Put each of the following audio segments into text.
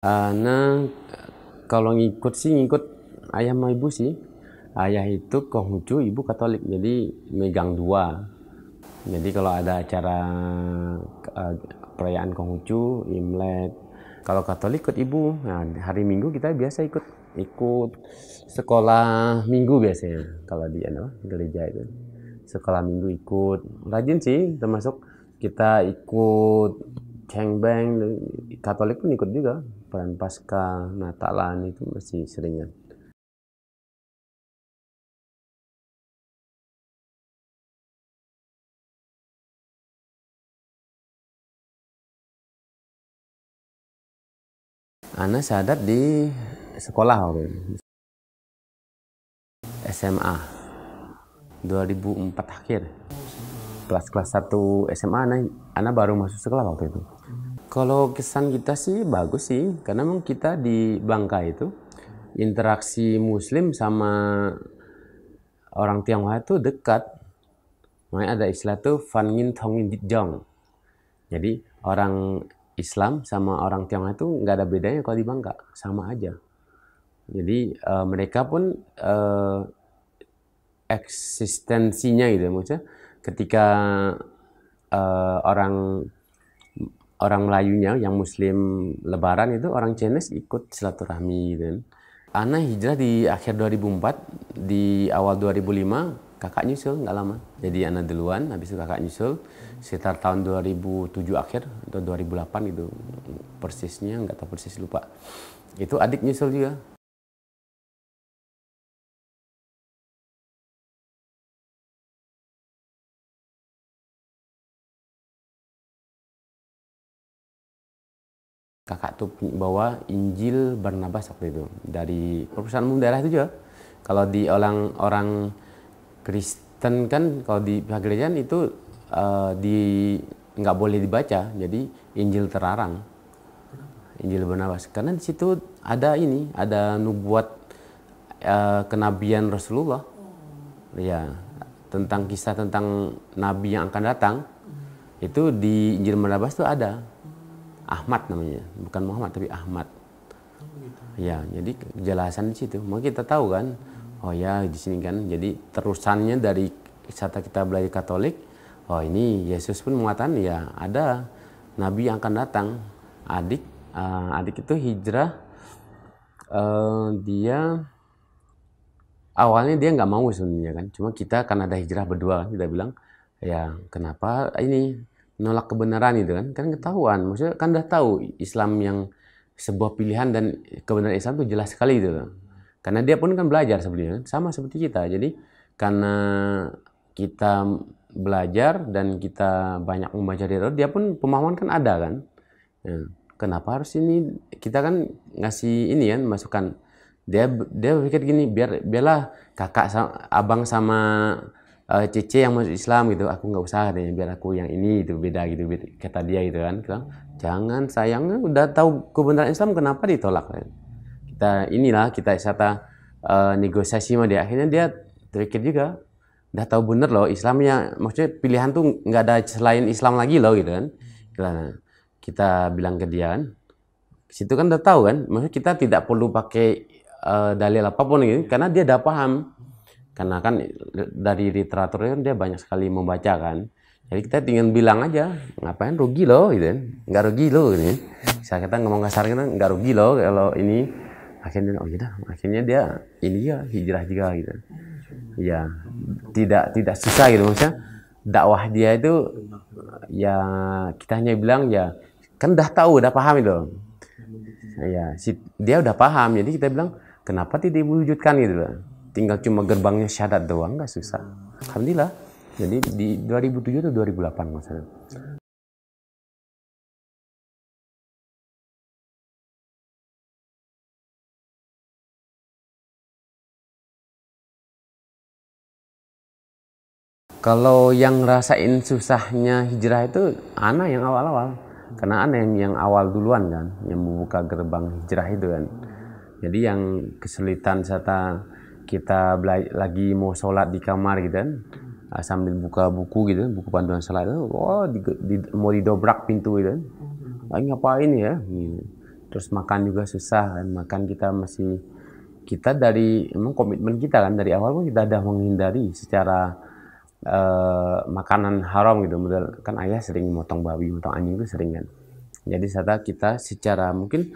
Nah, kalau ngikut sih ngikut ayah sama ibu sih. Ayah itu Konghucu, ibu Katolik, jadi megang dua. Jadi kalau ada acara eh, perayaan Konghucu, Imlek, kalau Katolik ikut ibu. Nah, hari Minggu kita biasa ikut sekolah Minggu biasanya. Kalau di gereja itu sekolah Minggu ikut. Rajin sih, termasuk kita ikut cengbeng. Katolik pun ikut juga, peran Pasca, Natalan itu masih seringan. Ana sadar di sekolah waktu itu. SMA 2004 akhir, kelas 1 SMA. Ana baru masuk sekolah waktu itu. Kalau kesan kita sih bagus sih, karena memang kita di Bangka itu interaksi Muslim sama orang Tionghoa itu dekat. Makanya ada istilah tuh Fan Ngin Thong Ngin Dit Jong. Jadi orang Islam sama orang Tionghoa itu nggak ada bedanya kalau di Bangka, sama aja. Jadi mereka pun eksistensinya gitu, maksudnya ketika orang orang Melayunya yang Muslim Lebaran itu orang Chinese ikut silaturahmi gitu kan. Ana hijrah di akhir 2004, di awal 2005 kakak nyusul nggak lama. Jadi Ana duluan, habis itu kakak nyusul sekitar tahun 2007 akhir atau 2008 gitu. Persisnya nggak tahu persis, lupa. Itu adik nyusul juga. Kakak tuh bawa Injil Barnabas waktu itu dari perusahaan umum daerah itu juga. Kalau di orang Kristen kan, kalau di pihak gerejaan itu di nggak boleh dibaca, jadi Injil terlarang, Injil Barnabas, karena di situ ada nubuat kenabian Rasulullah, ya, tentang kisah tentang nabi yang akan datang. Itu di Injil Barnabas tuh ada. Ahmad namanya, bukan Muhammad tapi Ahmad. Ya, jadi kejelasan di situ. Mau kita tahu kan, oh ya di sini kan. Jadi terusannya dari saat kita belajar Katolik, oh ini Yesus pun mengatakan ya ada Nabi yang akan datang. Adik itu hijrah, dia awalnya dia nggak mau sebenarnya kan. Cuma kita kan ada hijrah berdua kan, kita bilang ya kenapa ini menolak kebenaran itu kan, ketahuan, maksudnya kan udah tahu Islam yang sebuah pilihan, dan kebenaran Islam itu jelas sekali itu kan. Karena dia pun kan belajar sebenarnya sama seperti kita. Jadi karena kita belajar dan kita banyak membaca dari dia pun pemahaman kan ada kan. Ya, kenapa harus ini, kita kan ngasih ini kan masukan. Dia berpikir gini, biarlah kakak abang sama Cece yang masuk Islam gitu, aku nggak usah deh, biar aku yang ini itu beda gitu, kata dia gitu kan. Jangan, sayangnya udah tahu kebenaran Islam kenapa ditolak kan. Kita negosiasi sama dia, akhirnya dia terpikir juga udah tahu bener loh Islamnya, maksudnya pilihan tuh nggak ada selain Islam lagi loh gitu kan. Kita bilang ke dia kan, situ kan udah tahu kan, maksudnya kita tidak perlu pakai dalil apapun gitu, karena dia udah paham. Karena kan dari literaturnya kan dia banyak sekali membaca kan. Jadi kita tinggal bilang aja, ngapain rugi loh gitu kan. Nggak rugi loh ini. Saya kita ngomong kasar kan, nggak rugi loh kalau ini. Akhirnya oh iya, akhirnya dia ini ya hijrah juga gitu. Ya, tidak susah gitu, maksudnya dakwah dia itu ya kita hanya bilang ya kan udah tahu, udah paham itu. Ya, dia udah paham, jadi kita bilang kenapa tidak diwujudkan gitu loh. Tinggal cuma gerbangnya syahadat doang, nggak susah. Alhamdulillah. Jadi di 2007 atau 2008 masalah. Kalau yang ngerasain susahnya hijrah itu anak yang awal-awal. Karena anak yang awal duluan kan, yang membuka gerbang hijrah itu kan. Jadi yang kesulitan serta kita lagi mau sholat di kamar gitu kan, sambil buka buku gitu, buku panduan sholat itu, mau didobrak pintu gitu kan. Ngapain ya? Gitu. terus makan juga susah kan, makan kita dari emang komitmen kita kan dari awal pun kita udah menghindari secara makanan haram gitu. Model kan ayah sering motong babi, motong anjing itu sering kan. Jadi kita secara mungkin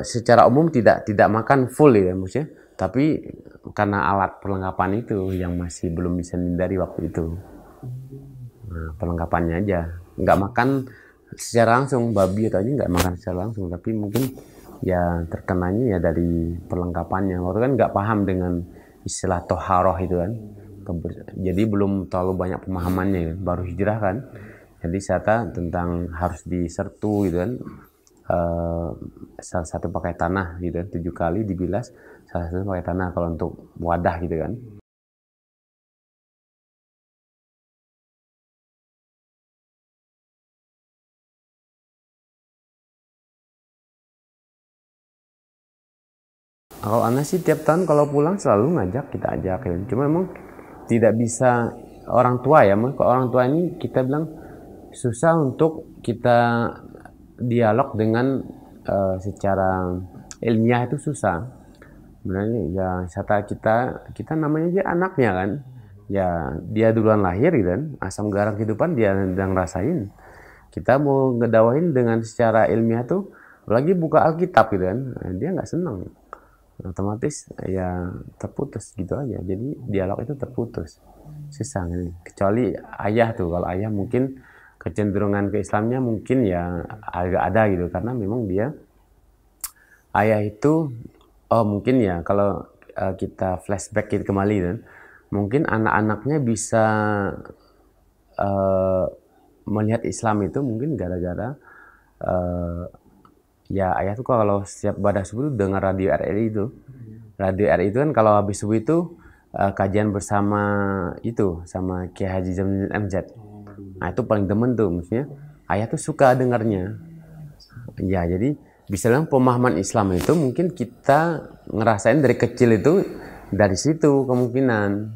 secara umum tidak makan full ya maksudnya, tapi karena alat perlengkapan itu yang masih belum bisa dihindari waktu itu. Nah, perlengkapannya aja, nggak makan secara langsung babi atau aja nggak makan secara langsung, tapi mungkin ya terkenanya ya dari perlengkapannya. Waktu kan nggak paham dengan istilah toharoh itu kan, jadi belum terlalu banyak pemahamannya ya. Baru hijrah kan, jadi saya tentang harus disertu gitu kan, salah satu pakai tanah gitu kan, 7 kali dibilas, salah satu pakai tanah kalau untuk wadah gitu kan. Kalau anak sih tiap tahun kalau pulang selalu ngajak, kita ajak ya. Cuma emang tidak bisa orang tua ya, kalau orang tua ini kita bilang susah untuk kita dialog dengan secara ilmiah itu susah. Sebenarnya ya kita namanya aja anaknya kan. Ya dia duluan lahir gitu kan, asam garam kehidupan dia sedang rasain. Kita mau ngedawain dengan secara ilmiah tuh, apalagi buka Alkitab gitu kan, dia nggak senang. Otomatis ya terputus gitu aja, jadi dialog itu terputus, susah nih. Kecuali ayah tuh, kalau ayah mungkin kecenderungan ke Islamnya mungkin ya agak ada gitu, karena memang dia ayah itu mungkin ya kalau kita flashback gitu kembali kan, mungkin anak-anaknya bisa melihat Islam itu mungkin gara-gara ya ayah tuh kalau setiap ibadah subuh dengar radio RRI itu. Radio RRI itu kan kalau habis subuh itu kajian bersama itu sama Kiai Haji Zainuddin MZ. Nah itu paling demen tuh, maksudnya ayah tuh suka dengarnya. Ya jadi bisa bilang pemahaman Islam itu mungkin kita ngerasain dari kecil itu dari situ kemungkinan.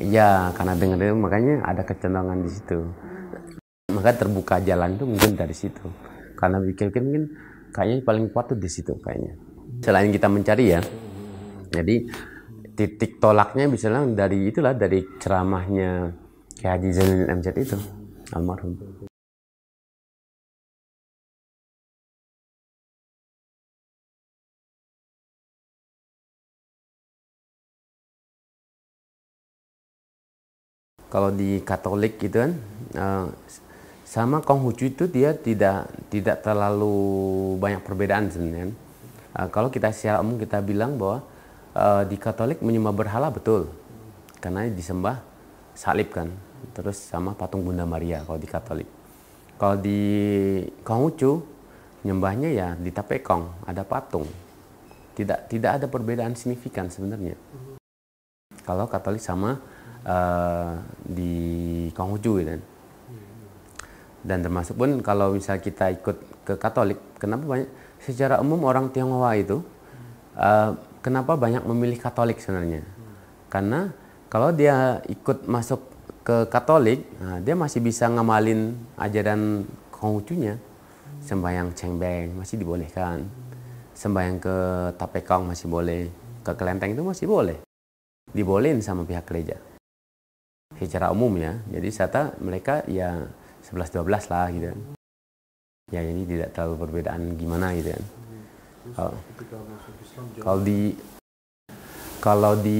Ya karena dengar itu makanya ada kecenderungan di situ. Maka terbuka jalan itu mungkin dari situ, karena pikir-pikir mungkin kayaknya paling kuat tuh di situ kayaknya. Selain kita mencari ya, jadi titik tolaknya misalnya dari itulah, dari ceramahnya Kiai Haji Zainuddin MZ itu almarhum. Kalau di Katolik gitu kan sama Konghucu itu dia tidak terlalu banyak perbedaan sebenarnya. Kalau kita secara umum kita bilang bahwa di Katolik menyembah berhala betul, karena disembah salib kan, terus sama patung Bunda Maria kalau di Katolik. Kalau di Konghucu nyembahnya ya di Tapekong ada patung, tidak ada perbedaan signifikan sebenarnya. Kalau Katolik sama di Konghucu gitu kan. Dan termasuk pun kalau misalnya kita ikut ke Katolik, kenapa banyak secara umum orang Tionghoa itu kenapa banyak memilih Katolik sebenarnya? Karena kalau dia ikut masuk ke Katolik, dia masih bisa ngamalin ajaran Konghucunya. Sembahyang cengbeng masih dibolehkan, sembahyang ke Tapekong masih boleh, ke Kelenteng itu masih boleh, dibolehin sama pihak gereja secara umum ya. Jadi mereka ya 11-12 lah gitu kan. Ya ini tidak terlalu perbedaan gimana gitu kan. Kalau di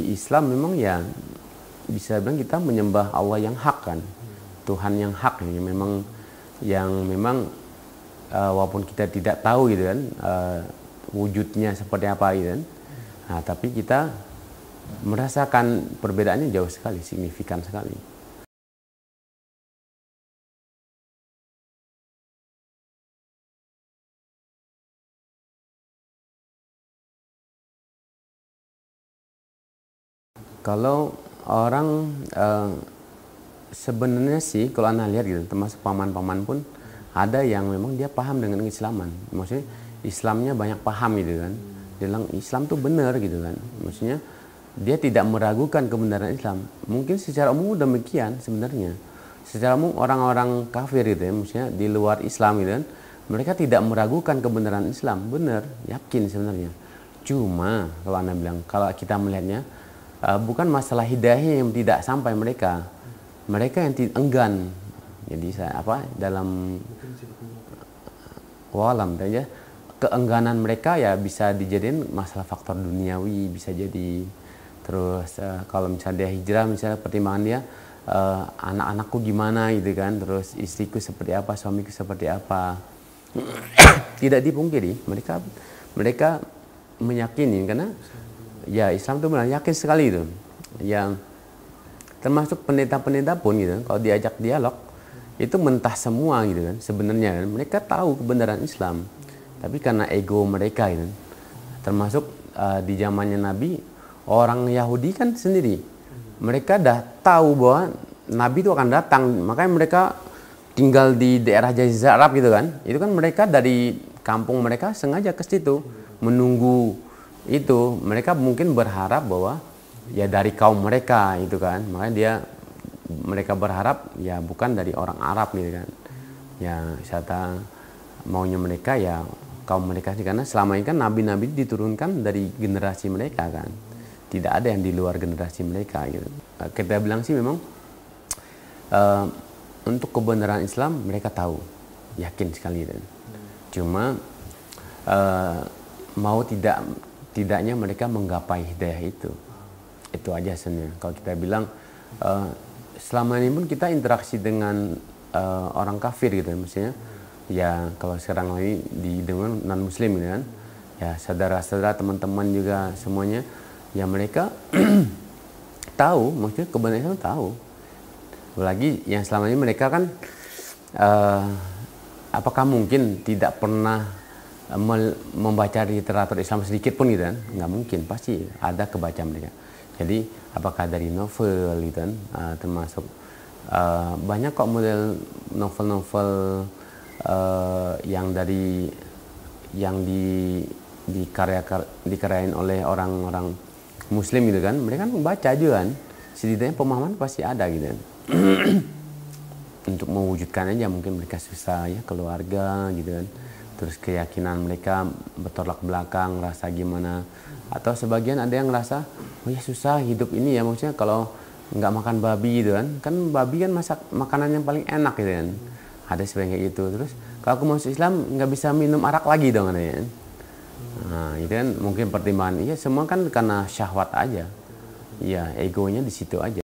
Islam memang ya bisa bilang kita menyembah Allah yang hak kan. Tuhan yang hak yang memang walaupun kita tidak tahu gitu kan wujudnya seperti apa gitu kan. Nah, tapi kita merasakan perbedaannya jauh sekali, signifikan sekali. Kalau orang sebenarnya sih kalau Anda lihat gitu, termasuk paman-paman pun ada yang memang dia paham dengan keislaman. Maksudnya Islamnya banyak paham gitu kan. Dia bilang Islam tuh benar gitu kan. Maksudnya dia tidak meragukan kebenaran Islam. Mungkin secara umum demikian sebenarnya. secara umum orang-orang kafir gitu ya, maksudnya di luar Islam gitu kan, mereka tidak meragukan kebenaran Islam, benar, yakin sebenarnya. Cuma kalau Anda bilang, kalau kita melihatnya bukan masalah hidayah yang tidak sampai mereka, mereka yang enggan. Jadi dalam walam saja keengganan mereka ya bisa dijadiin masalah faktor duniawi, bisa jadi. Terus kalau misalnya dia hijrah, misalnya pertimbangan dia anak-anakku gimana gitu kan, terus istriku seperti apa, suamiku seperti apa. Tidak dipungkiri mereka meyakini, karena ya Islam itu benar yakin sekali itu. Yang termasuk pendeta-pendeta pun gitu, kalau diajak dialog itu mentah semua gitu kan. Sebenarnya kan mereka tahu kebenaran Islam, tapi karena ego mereka gitu. Termasuk di zamannya Nabi, orang Yahudi kan sendiri, mereka dah tahu bahwa Nabi itu akan datang, makanya mereka tinggal di daerah Jazirah Arab gitu kan. Itu kan mereka dari kampung mereka sengaja ke situ menunggu itu. Mereka mungkin berharap bahwa ya dari kaum mereka itu kan, makanya mereka berharap ya bukan dari orang Arab gitu kan. Ya wisata maunya mereka ya kaum mereka sih, karena selama ini kan nabi-nabi diturunkan dari generasi mereka kan. Tidak ada yang di luar generasi mereka gitu. Kita bilang sih memang untuk kebenaran Islam mereka tahu, yakin sekali kan. Cuma mau tidaknya mereka menggapai hidayah itu aja sebenarnya. Kalau kita bilang selama ini pun kita interaksi dengan orang kafir gitu maksudnya. Ya kalau sekarang lagi dengan non muslim gitu kan. Ya saudara-saudara, teman-teman juga semuanya, ya mereka tahu, maksudnya kebenaran Islam tahu. Apalagi yang selama ini mereka kan apakah mungkin tidak pernah membaca literatur Islam sedikit pun gitu kan? Nggak mungkin, pasti ada kebaca mereka. Jadi apakah dari novel gitu kan, termasuk banyak kok model novel-novel yang dikaryain oleh orang-orang Muslim gitu kan, mereka kan membaca juga kan, setidaknya pemahaman pasti ada gitu kan. Untuk mewujudkan aja mungkin mereka susah ya, keluarga gitu kan, terus keyakinan mereka bertolak belakang, rasa gimana, atau sebagian ada yang ngerasa oh ya susah hidup ini ya, maksudnya kalau nggak makan babi gitu kan babi kan masak makanan yang paling enak gitu kan, ada sebagian kayak gitu. Terus kalau aku masuk Islam nggak bisa minum arak lagi dong katanya kan. Nah itu kan mungkin pertimbangan, iya semua kan karena syahwat aja, ya egonya di situ aja.